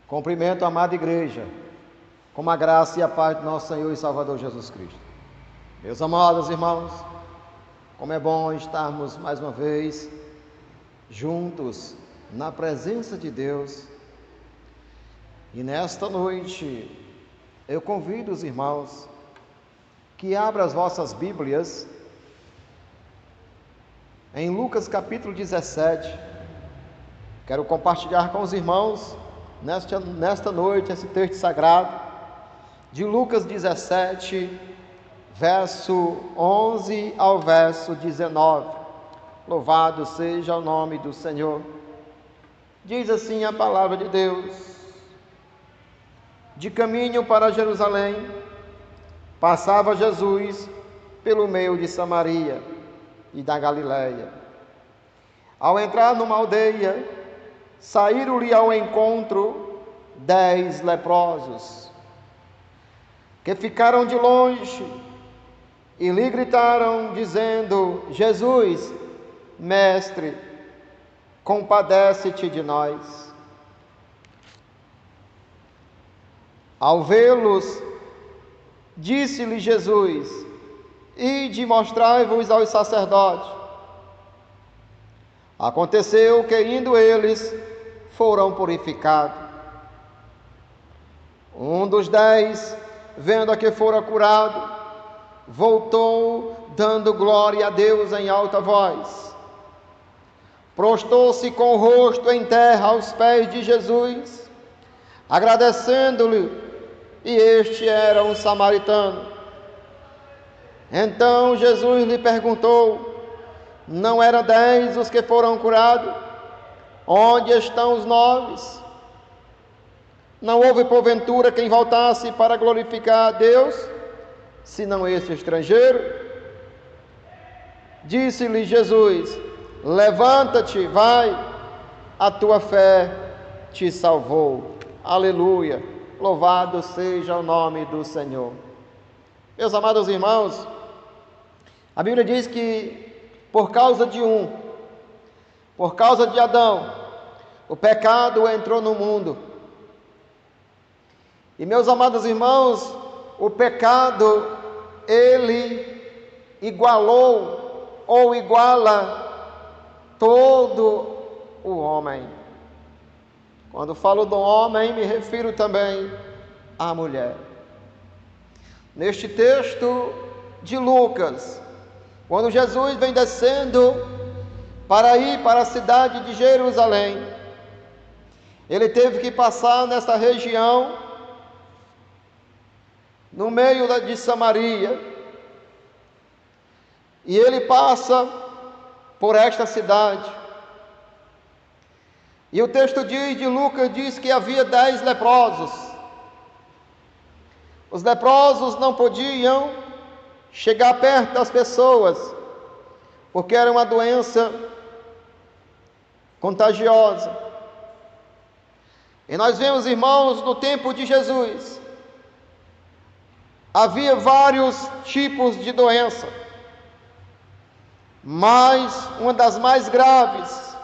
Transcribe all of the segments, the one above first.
Cumprimento a amada igreja, com a graça e a paz do nosso Senhor e Salvador Jesus Cristo. Meus amados irmãos, como é bom estarmos mais uma vez juntos na presença de Deus. E nesta noite eu convido os irmãos que abram as vossas Bíblias em Lucas capítulo 17. Quero compartilhar com os irmãos nesta noite esse texto sagrado de Lucas 17, verso 11 ao verso 19. Louvado seja o nome do Senhor. Diz assim a palavra de Deus: de caminho para Jerusalém, passava Jesus pelo meio de Samaria e da Galileia. Ao entrar numa aldeia, saíram-lhe ao encontro 10 leprosos, que ficaram de longe e lhe gritaram, dizendo: Jesus, mestre, compadece-te de nós. Ao vê-los, disse-lhe Jesus: ide, mostrai-vos aos sacerdotes. Aconteceu que, indo eles, foram purificados. Um dos 10, vendo a que fora curado, voltou, dando glória a Deus em alta voz. Prostou-se com o rosto em terra aos pés de Jesus, agradecendo-lhe, e este era um samaritano. Então Jesus lhe perguntou: não eram 10 os que foram curados? Onde estão os 9? Não houve porventura quem voltasse para glorificar a Deus, senão este estrangeiro? Disse-lhe Jesus: levanta-te, vai, a tua fé te salvou. Aleluia, louvado seja o nome do Senhor. Meus amados irmãos, a Bíblia diz que por causa de Adão, o pecado entrou no mundo. E meus amados irmãos, o pecado, ele igualou ou iguala todo o homem. Quando falo do homem, me refiro também à mulher. Neste texto de Lucas, quando Jesus vem descendo para ir para a cidade de Jerusalém, ele teve que passar nessa região, no meio de Samaria, e ele passa por esta cidade. E o texto de Lucas diz que havia 10 leprosos. Os leprosos não podiam chegar perto das pessoas, porque era uma doença contagiosa. E nós vemos, irmãos, no tempo de Jesus, havia vários tipos de doença, mas uma das mais graves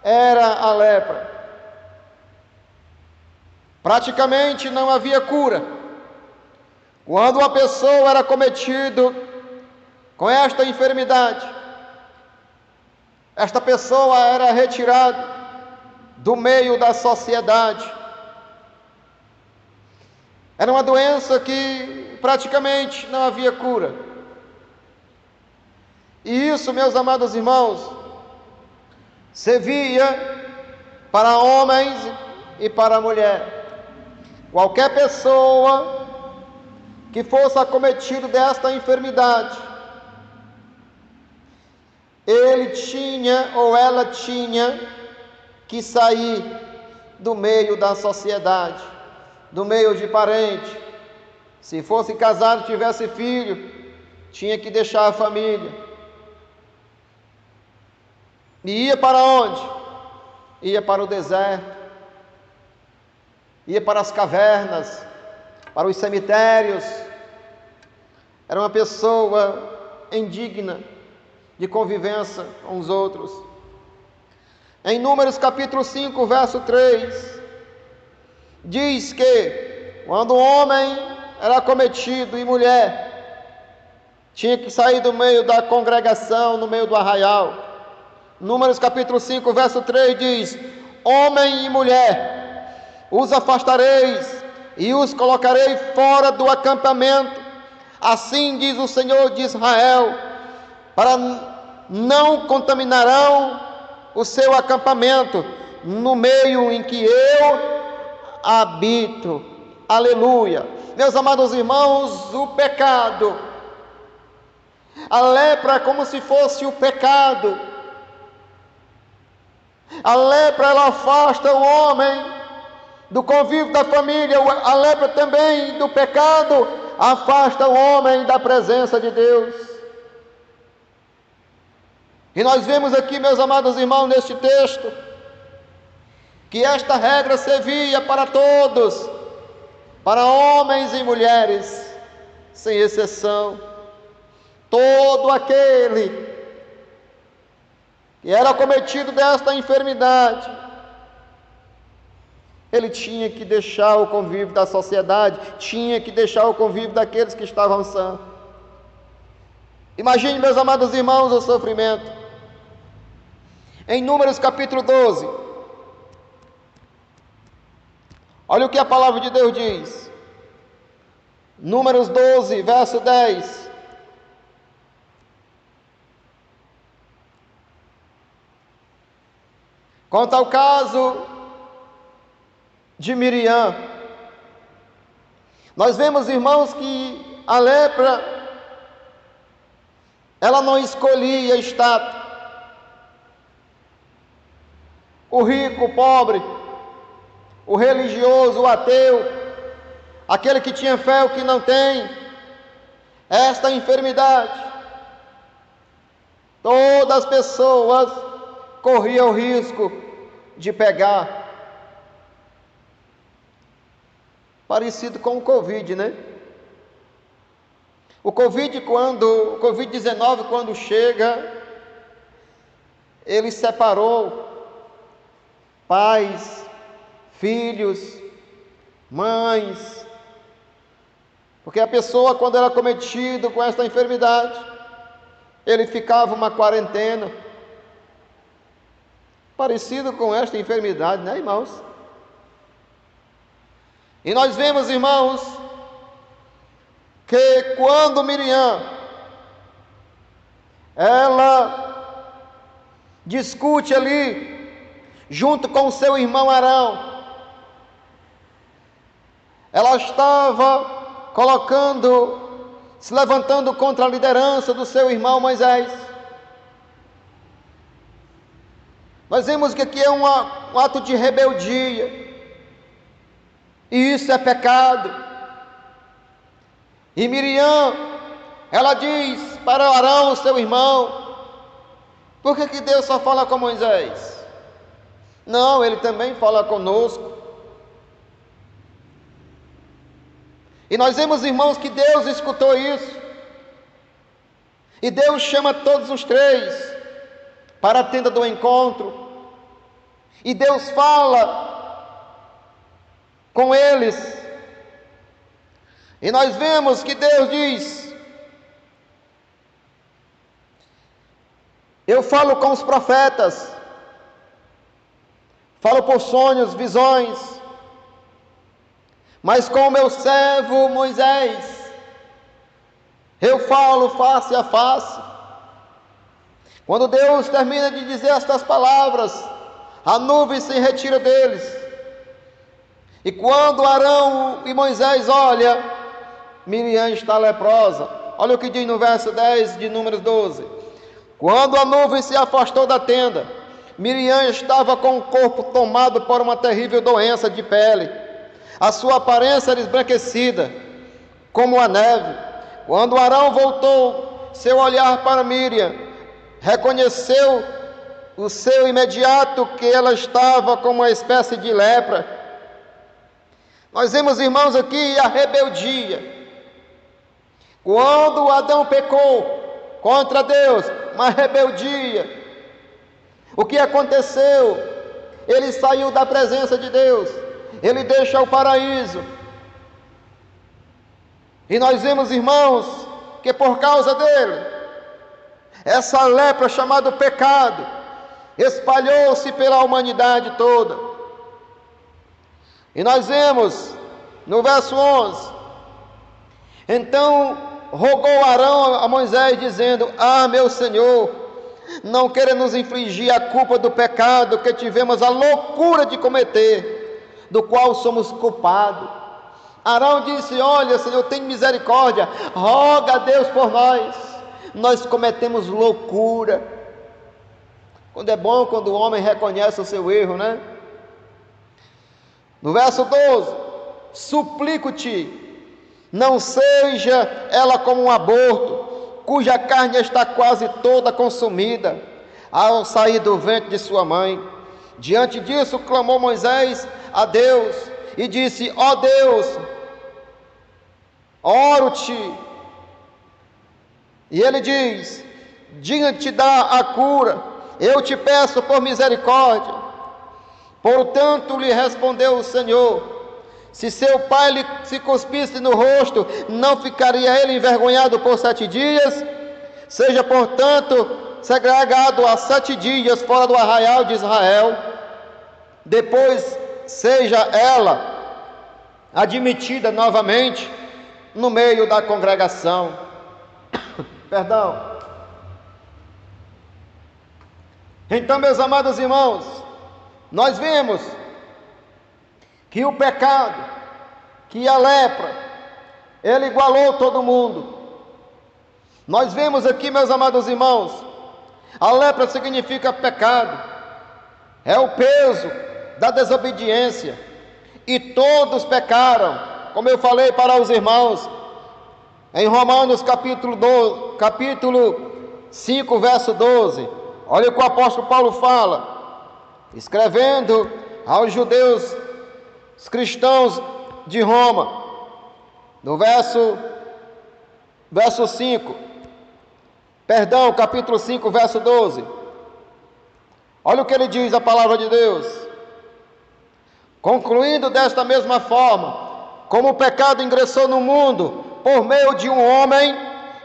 era a lepra. Praticamente não havia cura. Quando uma pessoa era cometida com esta enfermidade, esta pessoa era retirada do meio da sociedade. Era uma doença que praticamente não havia cura. E isso, meus amados irmãos, servia para homens e para mulher. Qualquer pessoa que fosse acometido desta enfermidade, ele tinha ou ela tinha que sair do meio da sociedade, do meio de parente. Se fosse casado, tivesse filho, tinha que deixar a família. E ia para onde? Ia para o deserto, ia para as cavernas, para os cemitérios. Era uma pessoa indigna de convivência com os outros. Em Números capítulo 5, verso 3, diz que quando o homem era cometido e mulher, tinha que sair do meio da congregação, no meio do arraial. Números capítulo 5, verso 3 diz: homem e mulher, os afastareis e os colocarei fora do acampamento. Assim diz o Senhor de Israel, para não contaminarão o seu acampamento no meio em que eu habito. Aleluia. Meus amados irmãos, o pecado, a lepra é como se fosse o pecado. A lepra, ela afasta o homem do convívio da família. A lepra também do pecado afasta o homem da presença de Deus. E nós vemos aqui, meus amados irmãos, neste texto, que esta regra servia para todos, para homens e mulheres, sem exceção. Todo aquele que era cometido desta enfermidade, ele tinha que deixar o convívio da sociedade, tinha que deixar o convívio daqueles que estavam sãos. Imagine, meus amados irmãos, o sofrimento. Em Números capítulo 12, olha o que a palavra de Deus diz. Números 12, verso 10. Quanto ao caso de Miriam, nós vemos, irmãos, que a lepra, ela não escolhia status. O rico, o pobre, o religioso, o ateu, aquele que tinha fé, o que não tem, esta enfermidade, todas as pessoas corriam o risco de pegar. Parecido com o Covid, né? O Covid-19, quando chega, ele separou pais, filhos, mães, porque a pessoa, quando era cometido com esta enfermidade, ele ficava uma quarentena, parecido com esta enfermidade, né, irmãos? E nós vemos, irmãos, que quando Miriam, ela discute ali, junto com o seu irmão Arão, ela estava se levantando contra a liderança do seu irmão Moisés. Nós vemos que aqui é um ato de rebeldia, e isso é pecado. E Miriam, ela diz para Arão, seu irmão: por que Deus só fala com Moisés? Não, ele também fala conosco. E nós vemos, irmãos, que Deus escutou isso, e Deus chama todos os três para a tenda do encontro, e Deus fala com eles, e nós vemos que Deus diz: eu falo com os profetas, falo por sonhos, visões, mas com o meu servo Moisés, eu falo face a face. Quando Deus termina de dizer estas palavras, a nuvem se retira deles. E quando Arão e Moisés olham, Miriam está leprosa. Olha o que diz no verso 10 de Números 12. Quando a nuvem se afastou da tenda, Miriam estava com o corpo tomado por uma terrível doença de pele. A sua aparência era esbranquecida, como a neve. Quando Arão voltou seu olhar para Miriam, reconheceu o seu imediato que ela estava com uma espécie de lepra. Nós vemos, irmãos, aqui a rebeldia. Quando Adão pecou contra Deus, uma rebeldia, o que aconteceu? Ele saiu da presença de Deus, ele deixa o paraíso. E nós vemos, irmãos, que por causa dele, essa lepra chamada pecado espalhou-se pela humanidade toda. E nós vemos no verso 11: então rogou Arão a Moisés, dizendo: meu Senhor, não queira nos infligir a culpa do pecado que tivemos a loucura de cometer, do qual somos culpados. Arão disse: olha, Senhor, tem misericórdia, roga a Deus por nós cometemos loucura. Quando é bom quando o homem reconhece o seu erro, né? No verso 12: suplico-te, não seja ela como um aborto, cuja carne está quase toda consumida, ao sair do ventre de sua mãe. Diante disso clamou Moisés a Deus e disse: ó Deus, oro-te. E ele diz: diga-te da a cura, eu te peço por misericórdia. Portanto lhe respondeu o Senhor: se seu pai lhe se cuspisse no rosto, não ficaria ele envergonhado por 7 dias? Seja, portanto, segregado a 7 dias fora do arraial de Israel. Depois seja ela admitida novamente no meio da congregação. Perdão. Então, meus amados irmãos, nós vemos que o pecado, que a lepra, ele igualou todo mundo. Nós vemos aqui, meus amados irmãos, a lepra significa pecado, é o peso da desobediência, e todos pecaram, como eu falei para os irmãos, em Romanos capítulo 5, verso 12, olha o que o apóstolo Paulo fala, escrevendo aos judeus, os cristãos de Roma, no verso 5, perdão, capítulo 5, verso 12, olha o que ele diz, a palavra de Deus: concluindo desta mesma forma, como o pecado ingressou no mundo por meio de um homem,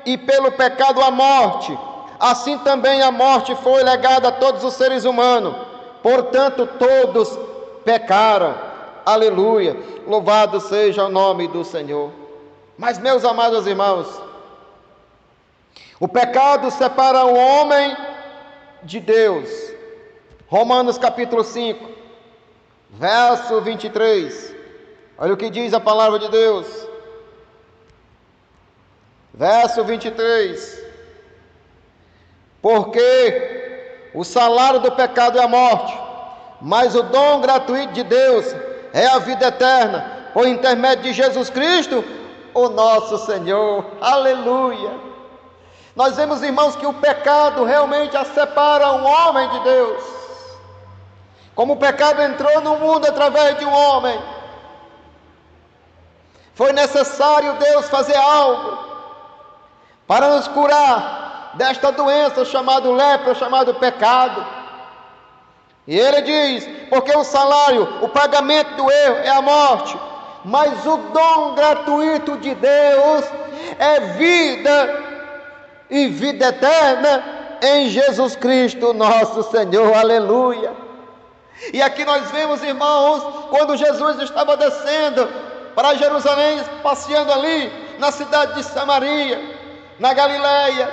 e pelo pecado a morte, assim também a morte foi legada a todos os seres humanos, portanto todos pecaram. Aleluia, louvado seja o nome do Senhor. Mas, meus amados irmãos, o pecado separa o homem de Deus. Romanos capítulo 5, verso 23, olha o que diz a palavra de Deus, verso 23: porque o salário do pecado é a morte, mas o dom gratuito de Deus é a vida eterna, por intermédio de Jesus Cristo, o nosso Senhor. Aleluia! Nós vemos, irmãos, que o pecado realmente separa um homem de Deus. Como o pecado entrou no mundo através de um homem, foi necessário Deus fazer algo para nos curar desta doença chamada lepra, chamada pecado. E ele diz: porque o salário, o pagamento do erro é a morte, mas o dom gratuito de Deus é vida e vida eterna em Jesus Cristo nosso Senhor. Aleluia! E aqui nós vemos, irmãos, quando Jesus estava descendo para Jerusalém, passeando ali na cidade de Samaria, na Galileia,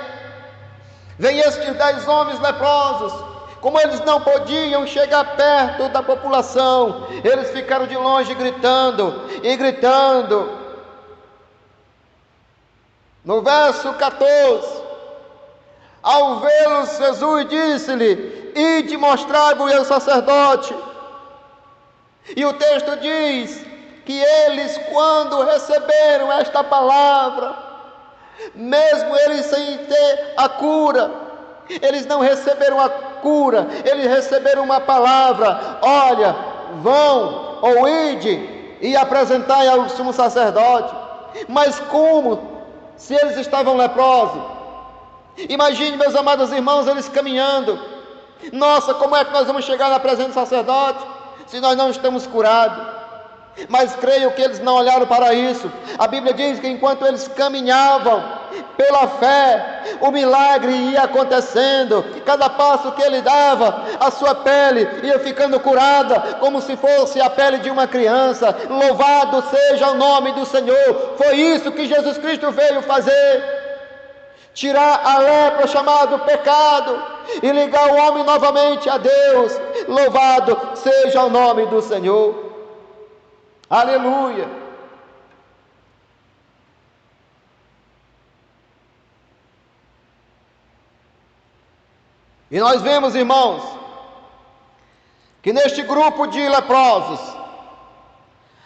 vem estes 10 homens leprosos. Como eles não podiam chegar perto da população, eles ficaram de longe gritando e gritando. No verso 14, ao vê-los, Jesus disse-lhe: ide mostrai-vos ao sacerdote. E o texto diz que eles, quando receberam esta palavra, mesmo eles sem ter a cura, eles não receberam a cura, eles receberam uma palavra: olha, vão ou ide e apresentai ao sumo sacerdote. Mas como? Se eles estavam leprosos. Imagine, meus amados irmãos, eles caminhando. Nossa, como é que nós vamos chegar na presença do sacerdote se nós não estamos curados? Mas creio que eles não olharam para isso. A Bíblia diz que enquanto eles caminhavam pela fé, o milagre ia acontecendo. Cada passo que ele dava, a sua pele ia ficando curada, como se fosse a pele de uma criança. Louvado seja o nome do Senhor. Foi isso que Jesus Cristo veio fazer. Tirar a lepra chamada pecado e ligar o homem novamente a Deus. Louvado seja o nome do Senhor. Aleluia. E nós vemos, irmãos, que neste grupo de leprosos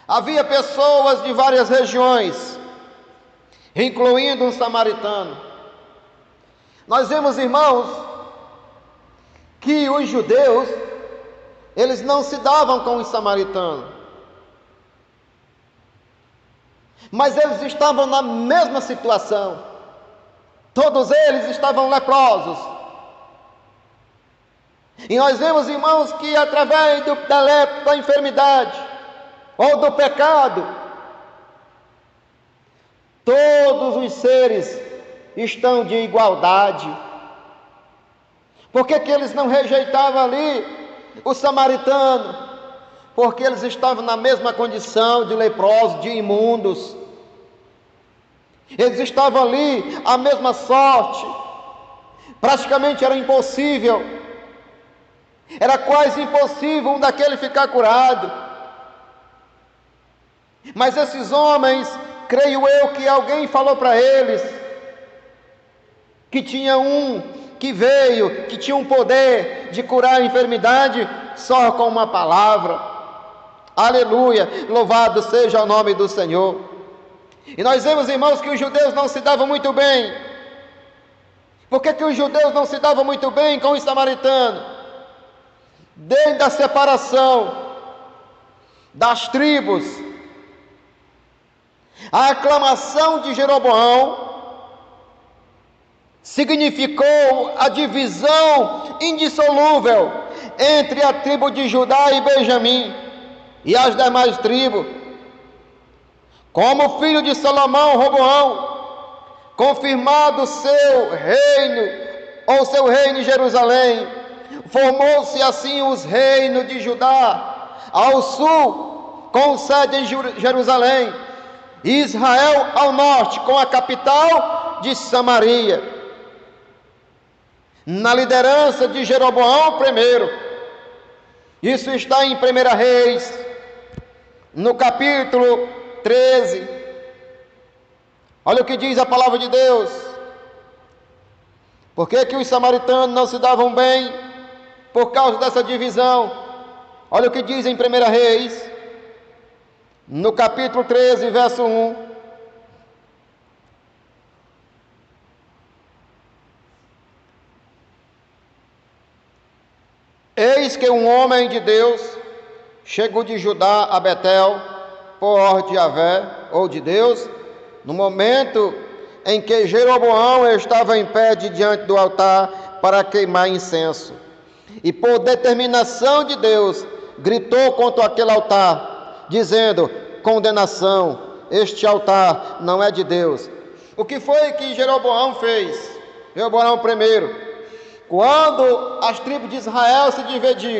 havia pessoas de várias regiões, incluindo um samaritano. Nós vemos, irmãos, que os judeus, eles não se davam com os samaritanos, mas eles estavam na mesma situação. Todos eles estavam leprosos. E nós vemos, irmãos, que através da lepra, da enfermidade ou do pecado, todos os seres estão de igualdade. Por que eles não rejeitavam ali o samaritano? Porque eles estavam na mesma condição de leprosos, de imundos. Eles estavam ali a mesma sorte. Praticamente era impossível, era quase impossível um daquele ficar curado. Mas esses homens, creio eu que alguém falou para eles que tinha um que veio, que tinha um poder de curar a enfermidade só com uma palavra. Aleluia, louvado seja o nome do Senhor. E nós vemos, irmãos, que os judeus não se davam muito bem. Por que os judeus não se davam muito bem com os samaritanos? Desde a separação das tribos, a aclamação de Jeroboão significou a divisão indissolúvel entre a tribo de Judá e Benjamim e as demais tribos. Como filho de Salomão, Roboão, confirmado seu reino, ou seu reino em Jerusalém, formou-se assim os reinos de Judá ao sul, com sede em Jerusalém, e Israel ao norte, com a capital de Samaria, na liderança de Jeroboão I. Isso está em 1 Reis, no capítulo 13. Olha o que diz a palavra de Deus. Por que os samaritanos não se davam bem? Por causa dessa divisão. Olha o que diz em 1 Reis, no capítulo 13, verso 1. Eis que um homem de Deus chegou de Judá a Betel, por ordem de Yahvé, ou de Deus, no momento em que Jeroboão estava em pé diante do altar para queimar incenso. E por determinação de Deus, gritou contra aquele altar, dizendo: condenação, este altar não é de Deus. O que foi que Jeroboão fez? Jeroboão I, quando as tribos de Israel se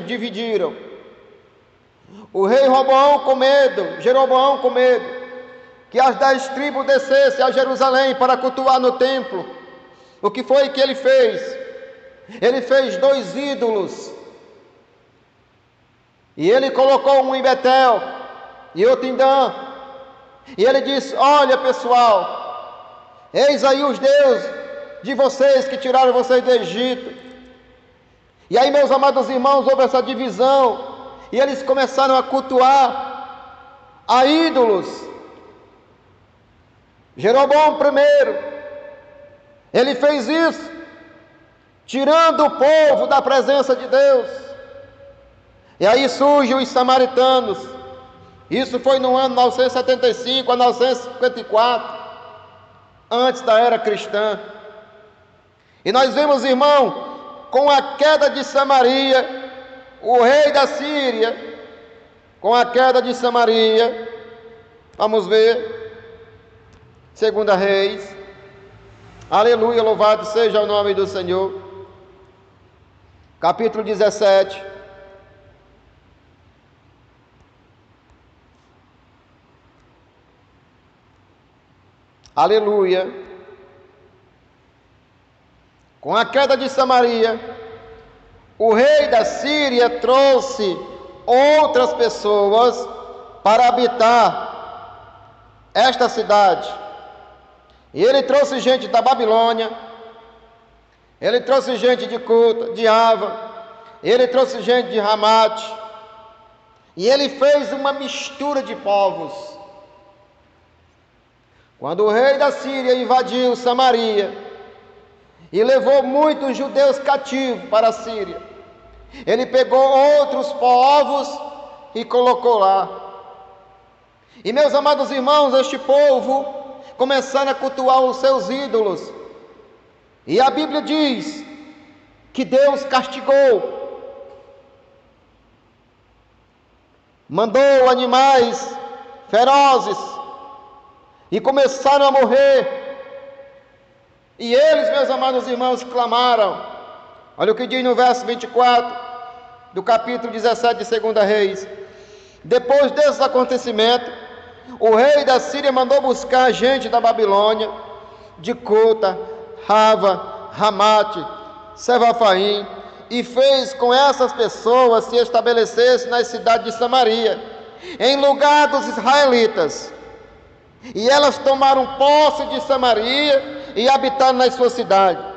dividiram, o rei Roboão com medo, Jeroboão com medo, que as 10 tribos descessem a Jerusalém para cultuar no templo, o que foi que ele fez? Ele fez 2 ídolos, e ele colocou um em Betel e outro em Dan, e ele disse: olha pessoal, eis aí os deuses de vocês que tiraram vocês do Egito. E aí, meus amados irmãos, houve essa divisão, e eles começaram a cultuar a ídolos. Jeroboão I, ele fez isso, tirando o povo da presença de Deus. E aí surgem os samaritanos. Isso foi no ano 975 a 954, antes da era cristã. E nós vemos, irmão, com a queda de Samaria, o rei da Síria, com a queda de Samaria. Vamos ver, 2 Reis, aleluia, louvado seja o nome do Senhor, capítulo 17, aleluia. Com a queda de Samaria, o rei da Síria trouxe outras pessoas para habitar esta cidade. E ele trouxe gente da Babilônia, ele trouxe gente de Cuta, de Ava, ele trouxe gente de Ramate, e ele fez uma mistura de povos. Quando o rei da Síria invadiu Samaria e levou muitos judeus cativos para a Síria, ele pegou outros povos e colocou lá. E meus amados irmãos, este povo começaram a cultuar os seus ídolos. E a Bíblia diz que Deus castigou, mandou animais ferozes e começaram a morrer. E eles, meus amados irmãos, clamaram. Olha o que diz no verso 24 do capítulo 17 de 2 Reis. Depois desse acontecimento, o rei da Síria mandou buscar gente da Babilônia, de Cuta, Rava, Ramate, Sevafaim, e fez com essas pessoas se estabelecessem nas cidades de Samaria, em lugar dos israelitas. E elas tomaram posse de Samaria e habitaram nas suas cidades.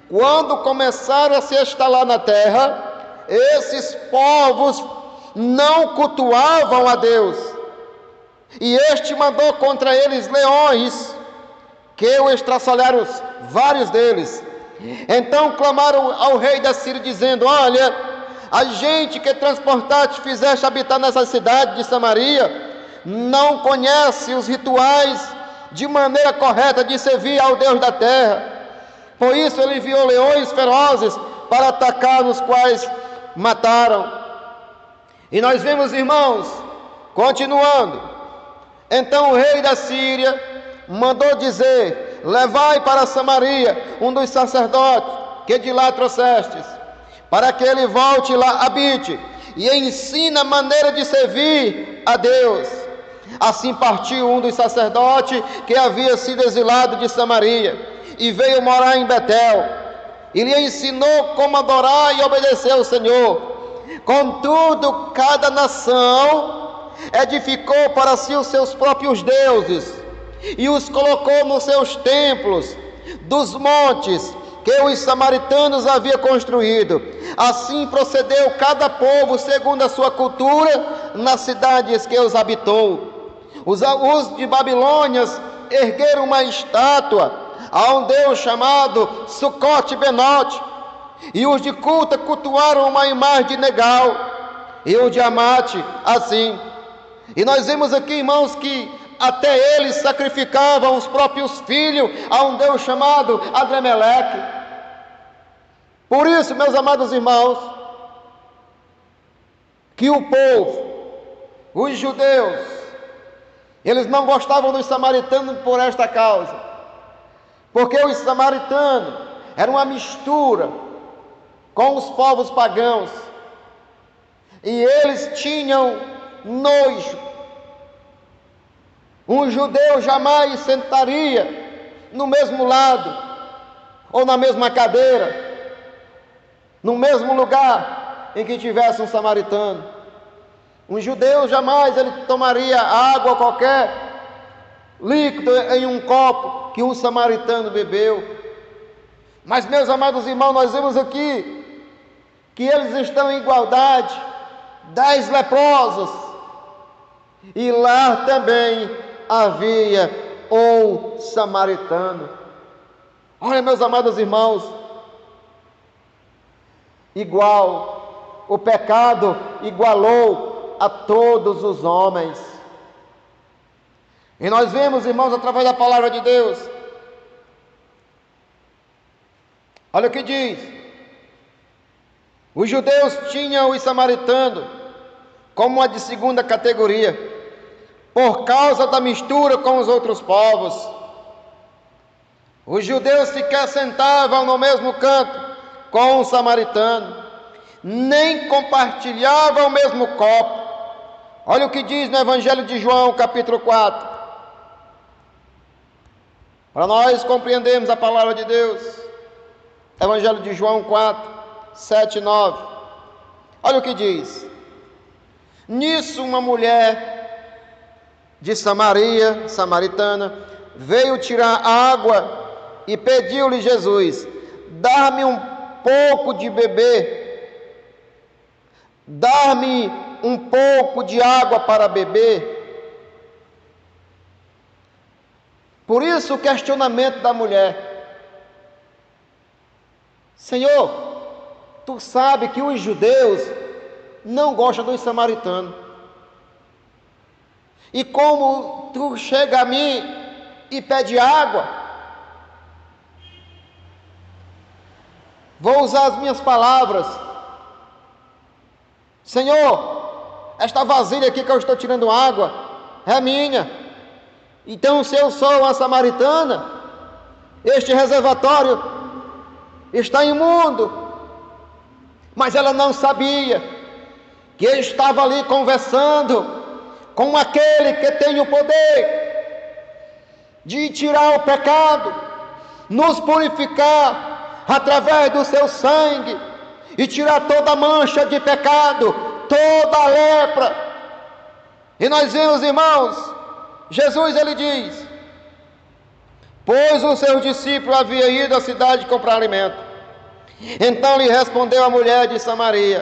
Quando começaram a se instalar na terra, esses povos não cultuavam a Deus. E este mandou contra eles leões, que o estraçalharam vários deles. Então clamaram ao rei da Síria, dizendo: olha, a gente que transportaste, fizeste habitar nessa cidade de Samaria, não conhece os rituais de maneira correta de servir ao Deus da terra. Por isso ele enviou leões ferozes para atacar, nos quais mataram. E nós vemos, irmãos, continuando. Então o rei da Síria mandou dizer: levai para Samaria um dos sacerdotes que de lá trouxestes, para que ele volte lá, habite, e ensine a maneira de servir a Deus. Assim partiu um dos sacerdotes que havia sido exilado de Samaria, e veio morar em Betel, e lhe ensinou como adorar e obedecer ao Senhor. Contudo, cada nação edificou para si os seus próprios deuses, e os colocou nos seus templos dos montes que os samaritanos haviam construído. Assim procedeu cada povo segundo a sua cultura nas cidades que os habitou. Os de Babilônias ergueram uma estátua a um deus chamado Sucote-Benote, e os de Cuta cultuaram uma imagem de Negal, e os de Amate assim. E nós vemos aqui, irmãos, que até eles sacrificavam os próprios filhos a um deus chamado Adrameleque. Por isso, meus amados irmãos, que o povo, os judeus, eles não gostavam dos samaritanos por esta causa, porque os samaritanos eram uma mistura com os povos pagãos, e eles tinham nojo. Um judeu jamais sentaria no mesmo lado, ou na mesma cadeira, no mesmo lugar em que tivesse um samaritano. Um judeu jamais ele tomaria água, qualquer líquido, em um copo que um samaritano bebeu. Mas, meus amados irmãos, nós vemos aqui que eles estão em igualdade, 10 leprosos, e lá também havia um samaritano. Olha, meus amados irmãos, igual, o pecado igualou a todos os homens. E nós vemos, irmãos, através da palavra de Deus, olha o que diz: os judeus tinham os samaritanos como uma de segunda categoria, por causa da mistura com os outros povos. Os judeus sequer sentavam no mesmo canto com o samaritano, nem compartilhavam o mesmo copo. Olha o que diz no Evangelho de João, capítulo 4. Para nós compreendermos a palavra de Deus. Evangelho de João 4, 7 e 9. Olha o que diz. Nisso uma mulher de Samaria, samaritana, veio tirar água e pediu-lhe Jesus: dá-me um pouco de beber, dá-me um pouco de água para beber. Por isso o questionamento da mulher: Senhor, tu sabe que os judeus não gostam dos samaritanos, e como tu chega a mim e pede água? Vou usar as minhas palavras. Senhor, esta vasilha aqui que eu estou tirando água é minha. Então, se eu sou uma samaritana, este reservatório está imundo. Mas ela não sabia que eu estava ali conversando com aquele que tem o poder de tirar o pecado, nos purificar através do seu sangue e tirar toda a mancha de pecado, toda a lepra. E nós vemos, irmãos, Jesus ele diz: pois os seus discípulos haviam ido à cidade comprar alimento. Então lhe respondeu a mulher de Samaria: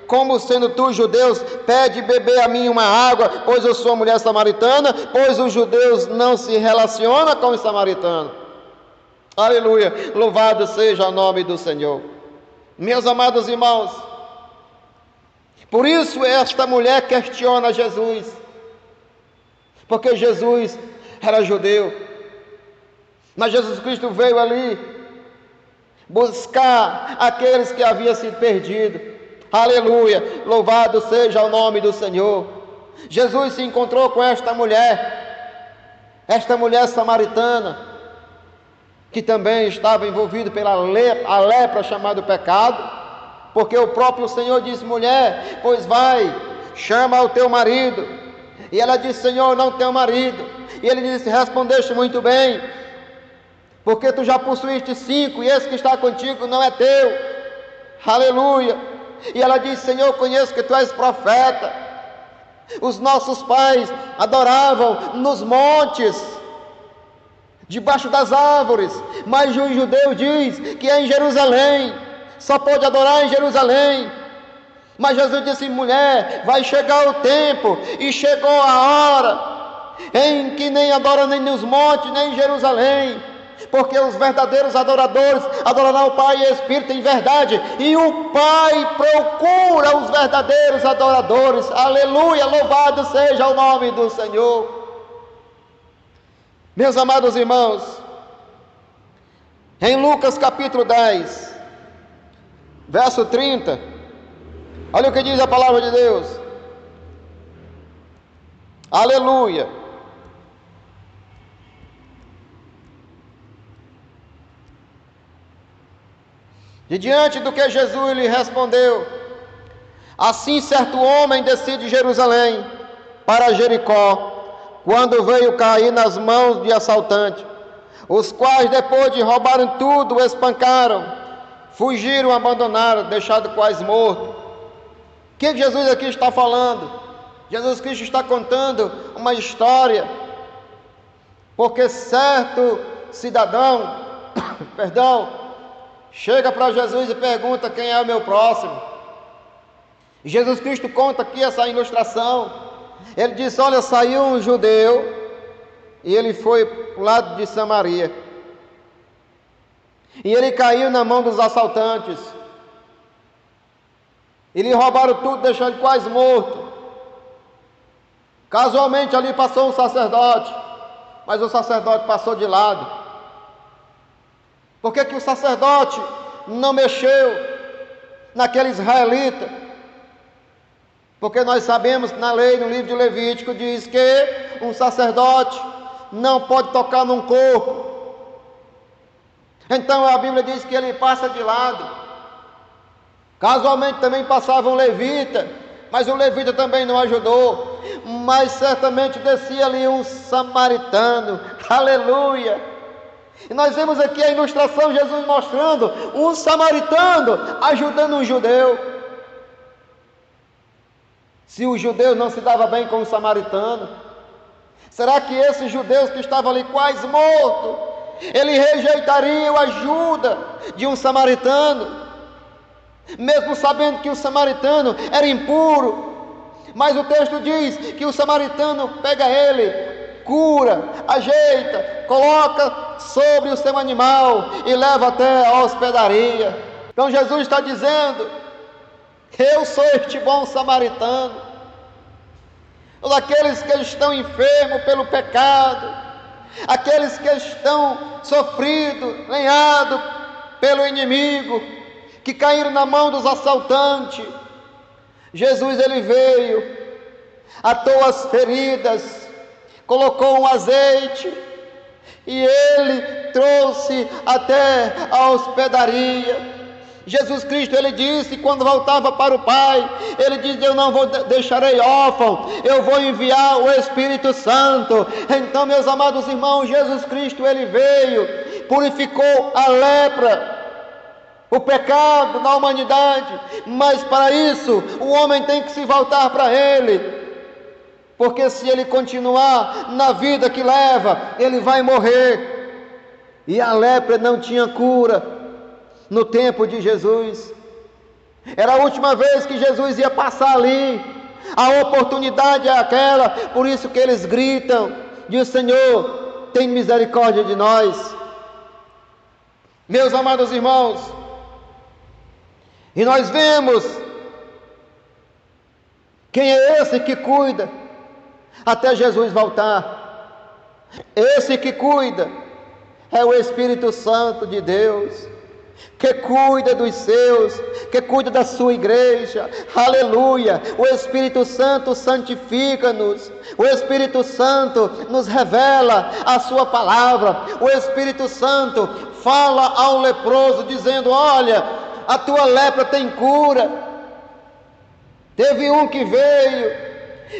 como sendo tu judeus, pede beber a mim uma água, pois eu sou mulher samaritana, pois os judeus não se relacionam com os samaritanos. Aleluia, louvado seja o nome do Senhor. Meus amados irmãos, por isso esta mulher questiona Jesus, porque Jesus era judeu, mas Jesus Cristo veio ali buscar aqueles que haviam sido perdidos. Aleluia, louvado seja o nome do Senhor. Jesus se encontrou com esta mulher samaritana, que também estava envolvido pela lepra chamada pecado, porque o próprio Senhor disse: mulher, pois vai, chama o teu marido. E ela disse: Senhor, não tenho marido. E ele disse: respondeste muito bem, porque tu já possuíste 5 e esse que está contigo não é teu. Aleluia. E ela disse: Senhor, conheço que tu és profeta. Os nossos pais adoravam nos montes, debaixo das árvores, mas o judeu diz que é em Jerusalém, só pode adorar em Jerusalém. Mas Jesus disse: mulher, vai chegar o tempo, e chegou a hora, em que nem adora nem nos montes, nem em Jerusalém, porque os verdadeiros adoradores adorarão o Pai e Espírito em verdade, e o Pai procura os verdadeiros adoradores. Aleluia, louvado seja o nome do Senhor. Meus amados irmãos, em Lucas capítulo 10, verso 30, olha o que diz a palavra de Deus. Aleluia. De diante do que Jesus lhe respondeu, assim certo homem descia de Jerusalém para Jericó, quando veio cair nas mãos de assaltantes, os quais, depois de roubarem tudo, o espancaram, fugiram, abandonaram, deixado quase morto. O que Jesus aqui está falando? Jesus Cristo está contando uma história, porque certo cidadão, chega para Jesus e pergunta: quem é o meu próximo? E Jesus Cristo conta aqui essa ilustração. Ele disse: olha, saiu um judeu e ele foi para o lado de Samaria, e ele caiu na mão dos assaltantes, e lhe roubaram tudo, deixando ele quase morto. Casualmente ali passou um sacerdote, mas o sacerdote passou de lado. Por que que o sacerdote não mexeu naquele israelita? Porque nós sabemos que na lei, no livro de Levítico, diz que um sacerdote não pode tocar num corpo. Então a Bíblia diz que ele passa de lado. Casualmente também passava um levita, mas o levita também não ajudou. Mas certamente descia ali um samaritano. Aleluia! E nós vemos aqui a ilustração, Jesus mostrando um samaritano ajudando um judeu. Se o judeu não se dava bem com o samaritano, será que esses judeus que estavam ali quase mortos, ele rejeitaria a ajuda de um samaritano, mesmo sabendo que o samaritano era impuro? Mas o texto diz que o samaritano pega ele, cura, ajeita, coloca sobre o seu animal e leva até a hospedaria. Então Jesus está dizendo: eu sou este bom samaritano. Daqueles que estão enfermos pelo pecado, aqueles que estão sofridos, lenhados pelo inimigo, que caíram na mão dos assaltantes. Jesus, ele veio, atou as feridas, colocou um azeite e ele trouxe até a hospedaria. Jesus Cristo, ele disse, quando voltava para o Pai, ele disse: eu não deixarei órfão, eu vou enviar o Espírito Santo. Então, meus amados irmãos, Jesus Cristo, ele veio, purificou a lepra, o pecado da humanidade, mas para isso, o homem tem que se voltar para ele, porque se ele continuar na vida que leva, ele vai morrer. E a lepra não tinha cura no tempo de Jesus. Era a última vez que Jesus ia passar ali. A oportunidade é aquela. Por isso que eles gritam: diz: Senhor, tem misericórdia de nós. Meus amados irmãos, e nós vemos quem é esse que cuida até Jesus voltar. Esse que cuida é o Espírito Santo de Deus, que cuida dos seus, que cuida da sua igreja. Aleluia! O Espírito Santo santifica-nos, o Espírito Santo nos revela a sua palavra, o Espírito Santo fala ao leproso dizendo: olha, a tua lepra tem cura. Teve um que veio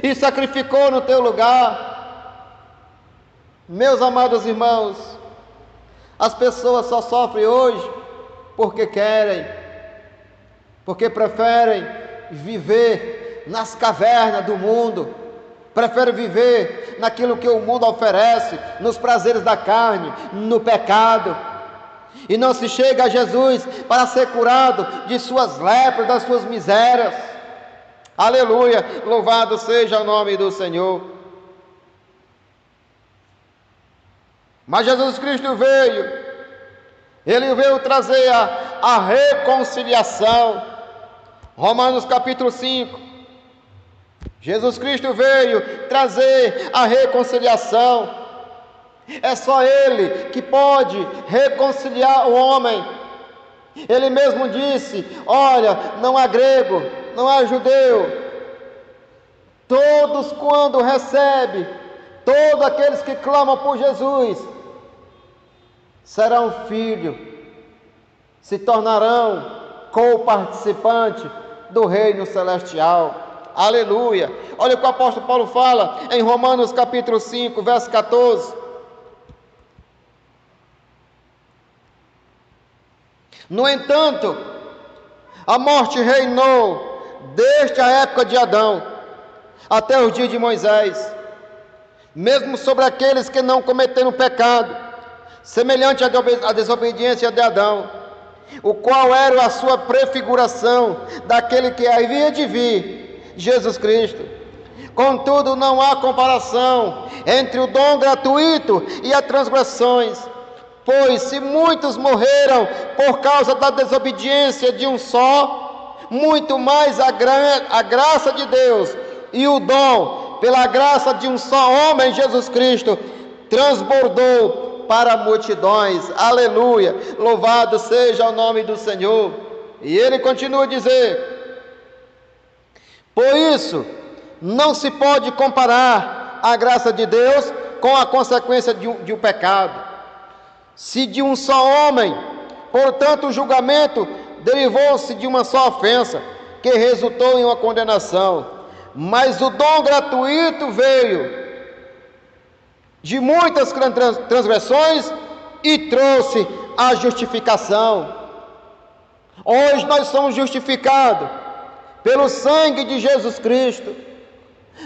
e sacrificou no teu lugar. Meus amados irmãos, as pessoas só sofrem hoje porque querem, porque preferem viver nas cavernas do mundo, preferem viver naquilo que o mundo oferece, nos prazeres da carne, no pecado, e não se chega a Jesus para ser curado de suas lepras, das suas misérias. Aleluia, louvado seja o nome do Senhor. Mas Jesus Cristo veio, ele veio trazer a reconciliação. Romanos capítulo 5. Jesus Cristo veio trazer a reconciliação. É só Ele que pode reconciliar o homem. Ele mesmo disse: olha, não há grego, não há judeu. Todos, quando recebem, todos aqueles que clamam por Jesus, serão filhos, se tornarão co-participantes do reino celestial. Aleluia! Olha o que o apóstolo Paulo fala em Romanos capítulo 5, verso 14. No entanto, a morte reinou desde a época de Adão até os dias de Moisés, mesmo sobre aqueles que não cometeram pecado, semelhante à desobediência de Adão, o qual era a sua prefiguração daquele que havia de vir, Jesus Cristo. Contudo, não há comparação entre o dom gratuito e as transgressões, pois se muitos morreram por causa da desobediência de um só, muito mais a graça de Deus e o dom pela graça de um só homem, Jesus Cristo, transbordou para multidões. Aleluia, louvado seja o nome do Senhor. E ele continua a dizer: Por isso, não se pode comparar a graça de Deus com a consequência de um pecado. Se de um só homem, portanto, o julgamento derivou-se de uma só ofensa, que resultou em uma condenação. Mas o dom gratuito veio de muitas transgressões e trouxe a justificação. Hoje nós somos justificados pelo sangue de Jesus Cristo.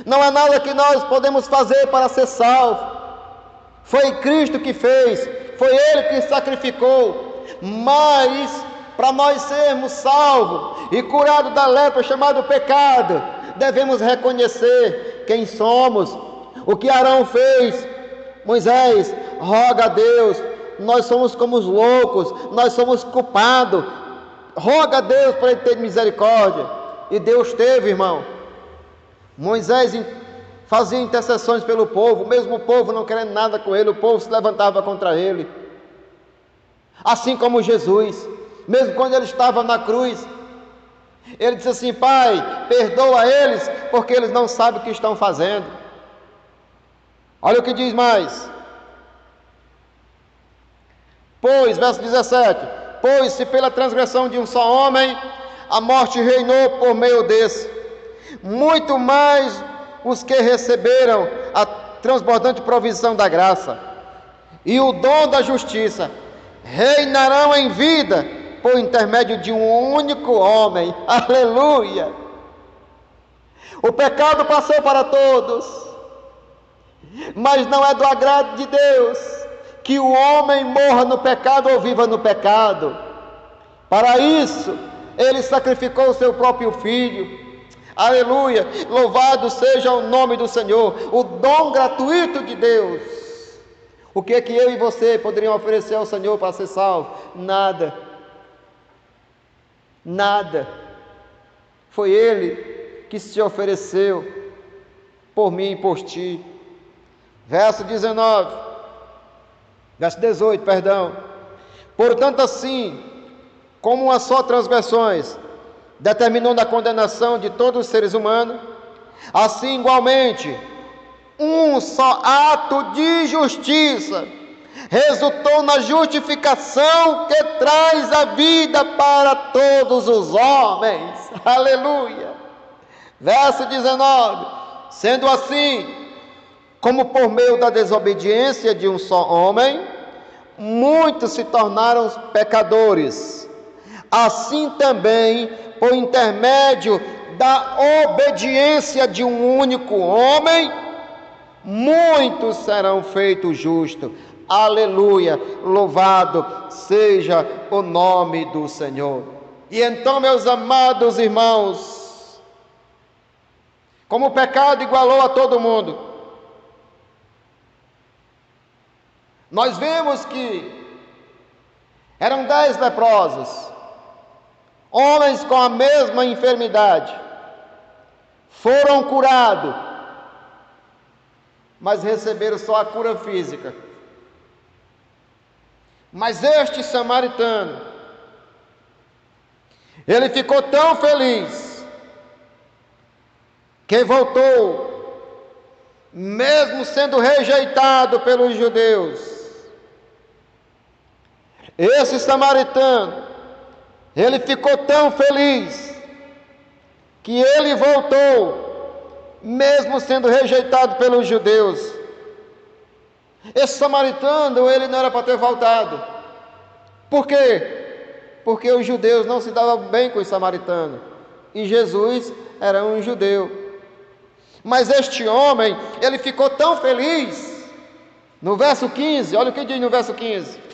Não há nada que nós podemos fazer para ser salvo. Foi Cristo que fez, foi Ele que sacrificou. Mas para nós sermos salvos e curados da lepra chamada pecado, devemos reconhecer quem somos. O que Arão fez, Moisés, roga a Deus, nós somos como os loucos, nós somos culpados, roga a Deus para Ele ter misericórdia. E Deus teve, irmão. Moisés fazia intercessões pelo povo, mesmo o povo não querendo nada com ele, o povo se levantava contra ele. Assim como Jesus, mesmo quando ele estava na cruz, ele disse assim: Pai, perdoa eles, porque eles não sabem o que estão fazendo. Olha o que diz mais. Pois, verso 17, pois se pela transgressão de um só homem a morte reinou por meio desse, muito mais os que receberam a transbordante provisão da graça e o dom da justiça reinarão em vida por intermédio de um único homem. Aleluia! O pecado passou para todos, mas não é do agrado de Deus que o homem morra no pecado ou viva no pecado. Para isso, Ele sacrificou o seu próprio Filho. Aleluia! Louvado seja o nome do Senhor. O dom gratuito de Deus. O que é que eu e você poderiam oferecer ao Senhor para ser salvo? Nada. Nada. Foi Ele que se ofereceu por mim e por ti. Verso 18, perdão. Portanto, assim como uma só transgressões determinou na condenação de todos os seres humanos, assim igualmente um só ato de justiça resultou na justificação que traz a vida para todos os homens. Aleluia! Verso 19. Sendo assim, como por meio da desobediência de um só homem, muitos se tornaram pecadores, assim também, por intermédio da obediência de um único homem, muitos serão feitos justos. Aleluia! Louvado seja o nome do Senhor. E então, meus amados irmãos, como o pecado igualou a todo mundo, nós vemos que eram 10 leprosos, homens com a mesma enfermidade, foram curados, mas receberam só a cura física. Mas este samaritano, ele ficou tão feliz, que voltou, mesmo sendo rejeitado pelos judeus. Esse samaritano, ele ficou tão feliz, que ele voltou, mesmo sendo rejeitado pelos judeus. Esse samaritano, ele não era para ter voltado. Por quê? Porque os judeus não se davam bem com os samaritanos, e Jesus era um judeu. Mas este homem, ele ficou tão feliz. No verso 15, olha o que diz no verso 15.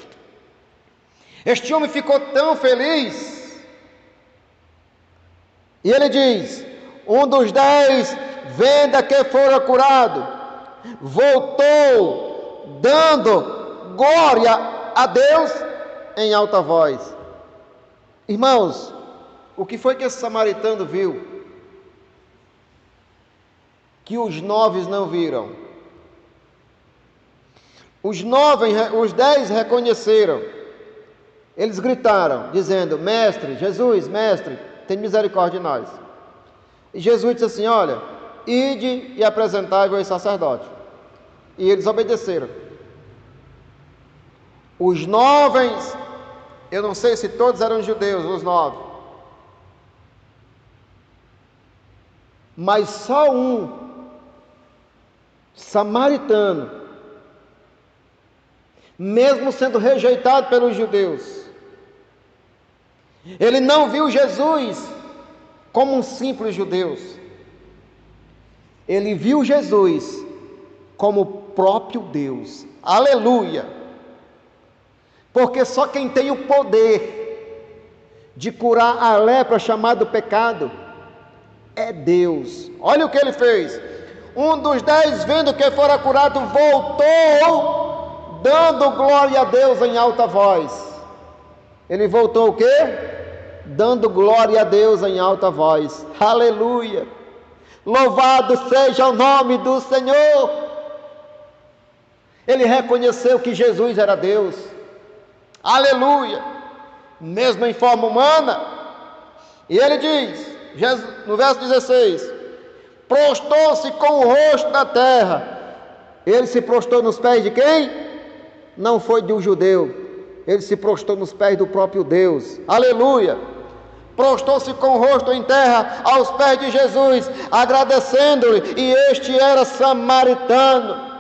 Este homem ficou tão feliz, e ele diz: um dos 10, vendo que fora curado, voltou dando glória a Deus em alta voz. Irmãos, o que foi que esse samaritano viu que os 9 não viram? Os 10 reconheceram. Eles gritaram, dizendo: Mestre, Jesus, Mestre, tem misericórdia de nós. E Jesus disse assim: olha, ide e apresentai-vos aos sacerdotes. E eles obedeceram. Os 9, eu não sei se todos eram judeus, os 9. Mas só um samaritano, mesmo sendo rejeitado pelos judeus, ele não viu Jesus como um simples judeu. Ele viu Jesus como o próprio Deus. Aleluia! Porque só quem tem o poder de curar a lepra chamado pecado é Deus. Olha o que ele fez. Um dos 10, vendo que fora curado, voltou, dando glória a Deus em alta voz. Ele voltou o quê? Dando glória a Deus em alta voz. Aleluia! Louvado seja o nome do Senhor! Ele reconheceu que Jesus era Deus. Aleluia! Mesmo em forma humana. E ele diz, no verso 16: prostou-se com o rosto na terra. Ele se prostou nos pés de quem? Não foi de um judeu. Ele se prostou nos pés do próprio Deus. Aleluia! Prostou-se com o rosto em terra aos pés de Jesus, agradecendo-lhe, e este era samaritano.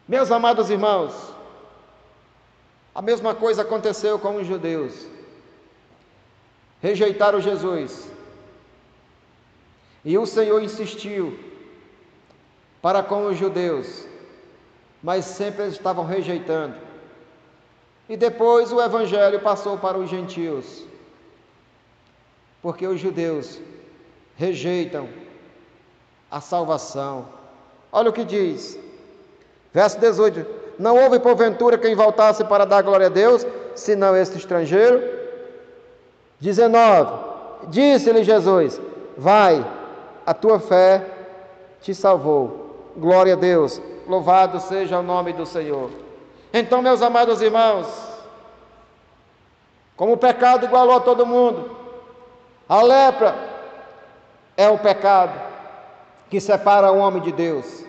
Meus amados irmãos, a mesma coisa aconteceu com os judeus. Rejeitaram Jesus. E o Senhor insistiu para com os judeus, mas sempre eles estavam rejeitando. E depois o Evangelho passou para os gentios, porque os judeus rejeitam a salvação. Olha o que diz, verso 18: não houve porventura quem voltasse para dar glória a Deus, senão este estrangeiro. 19: disse-lhe Jesus: vai, a tua fé te salvou. Glória a Deus, louvado seja o nome do Senhor. Então, meus amados irmãos, como o pecado igualou a todo mundo, a lepra é o pecado que separa o homem de Deus.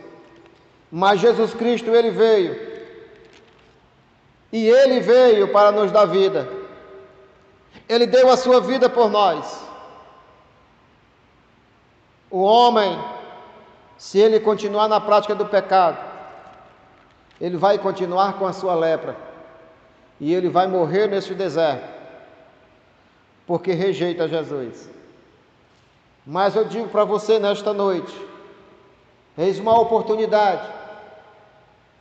Mas Jesus Cristo, Ele veio, e Ele veio para nos dar vida. Ele deu a sua vida por nós. O homem, se ele continuar na prática do pecado, ele vai continuar com a sua lepra, e ele vai morrer neste deserto, porque rejeita Jesus. Mas eu digo para você nesta noite, eis uma oportunidade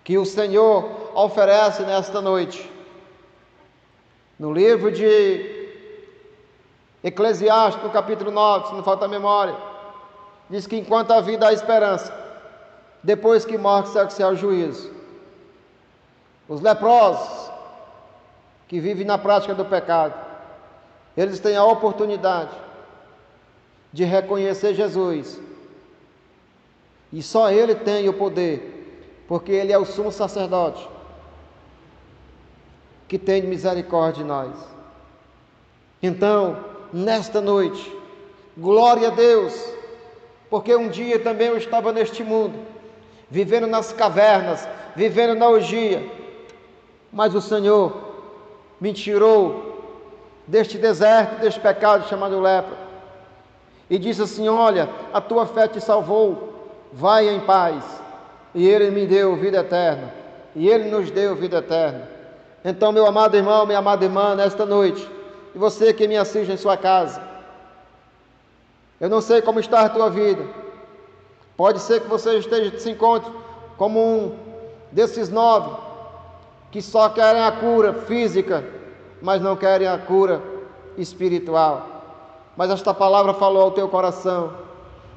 que o Senhor oferece nesta noite. No livro de Eclesiastes, no capítulo 9, se não falta a memória, diz que enquanto a vida há esperança, depois que morre será o juízo. Os leprosos, que vivem na prática do pecado, eles têm a oportunidade de reconhecer Jesus. E só Ele tem o poder, porque Ele é o sumo sacerdote, que tem misericórdia de nós. Então, nesta noite, glória a Deus, porque um dia também eu estava neste mundo, vivendo nas cavernas, vivendo na orgia, mas o Senhor me tirou deste deserto, deste pecado chamado lepra, e disse assim: olha, a tua fé te salvou, vai em paz. E Ele me deu vida eterna, e Ele nos deu vida eterna. Então, meu amado irmão, minha amada irmã, nesta noite, e você que me assiste em sua casa, eu não sei como está a tua vida. Pode ser que você se encontre como um desses 9 que só querem a cura física, mas não querem a cura espiritual. Mas esta palavra falou ao teu coração.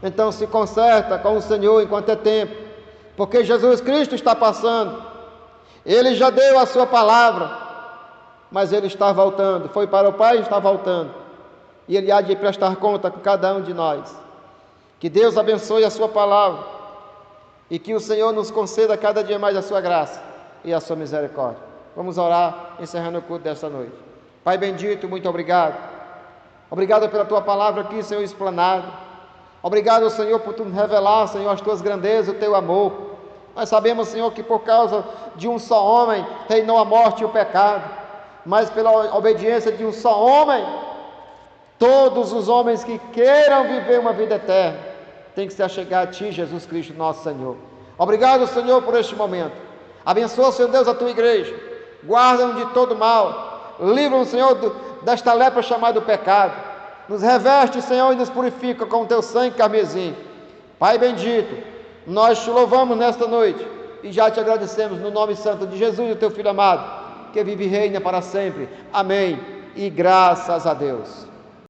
Então se conserta com o Senhor enquanto é tempo, porque Jesus Cristo está passando. Ele já deu a sua palavra, mas Ele está voltando. Foi para o Pai e está voltando. E Ele há de prestar conta com cada um de nós. Que Deus abençoe a sua palavra, e que o Senhor nos conceda cada dia mais a sua graça e a sua misericórdia. Vamos orar, encerrando o culto desta noite. Pai bendito, muito obrigado. Obrigado pela tua palavra aqui, Senhor, explanado. Obrigado, Senhor, por tu revelar, Senhor, as tuas grandezas, o teu amor. Nós sabemos, Senhor, que por causa de um só homem reinou a morte e o pecado, mas pela obediência de um só homem, todos os homens que queiram viver uma vida eterna têm que se achegar a Ti, Jesus Cristo, nosso Senhor. Obrigado, Senhor, por este momento. Abençoa, Senhor Deus, a Tua igreja. Guarda-nos de todo mal. Livra-nos, Senhor, desta lepra chamada pecado. Nos reveste, Senhor, e nos purifica com o Teu sangue carmesim. Pai bendito, nós Te louvamos nesta noite e já Te agradecemos no nome santo de Jesus, o Teu Filho amado, que vive e reina para sempre. Amém. E graças a Deus.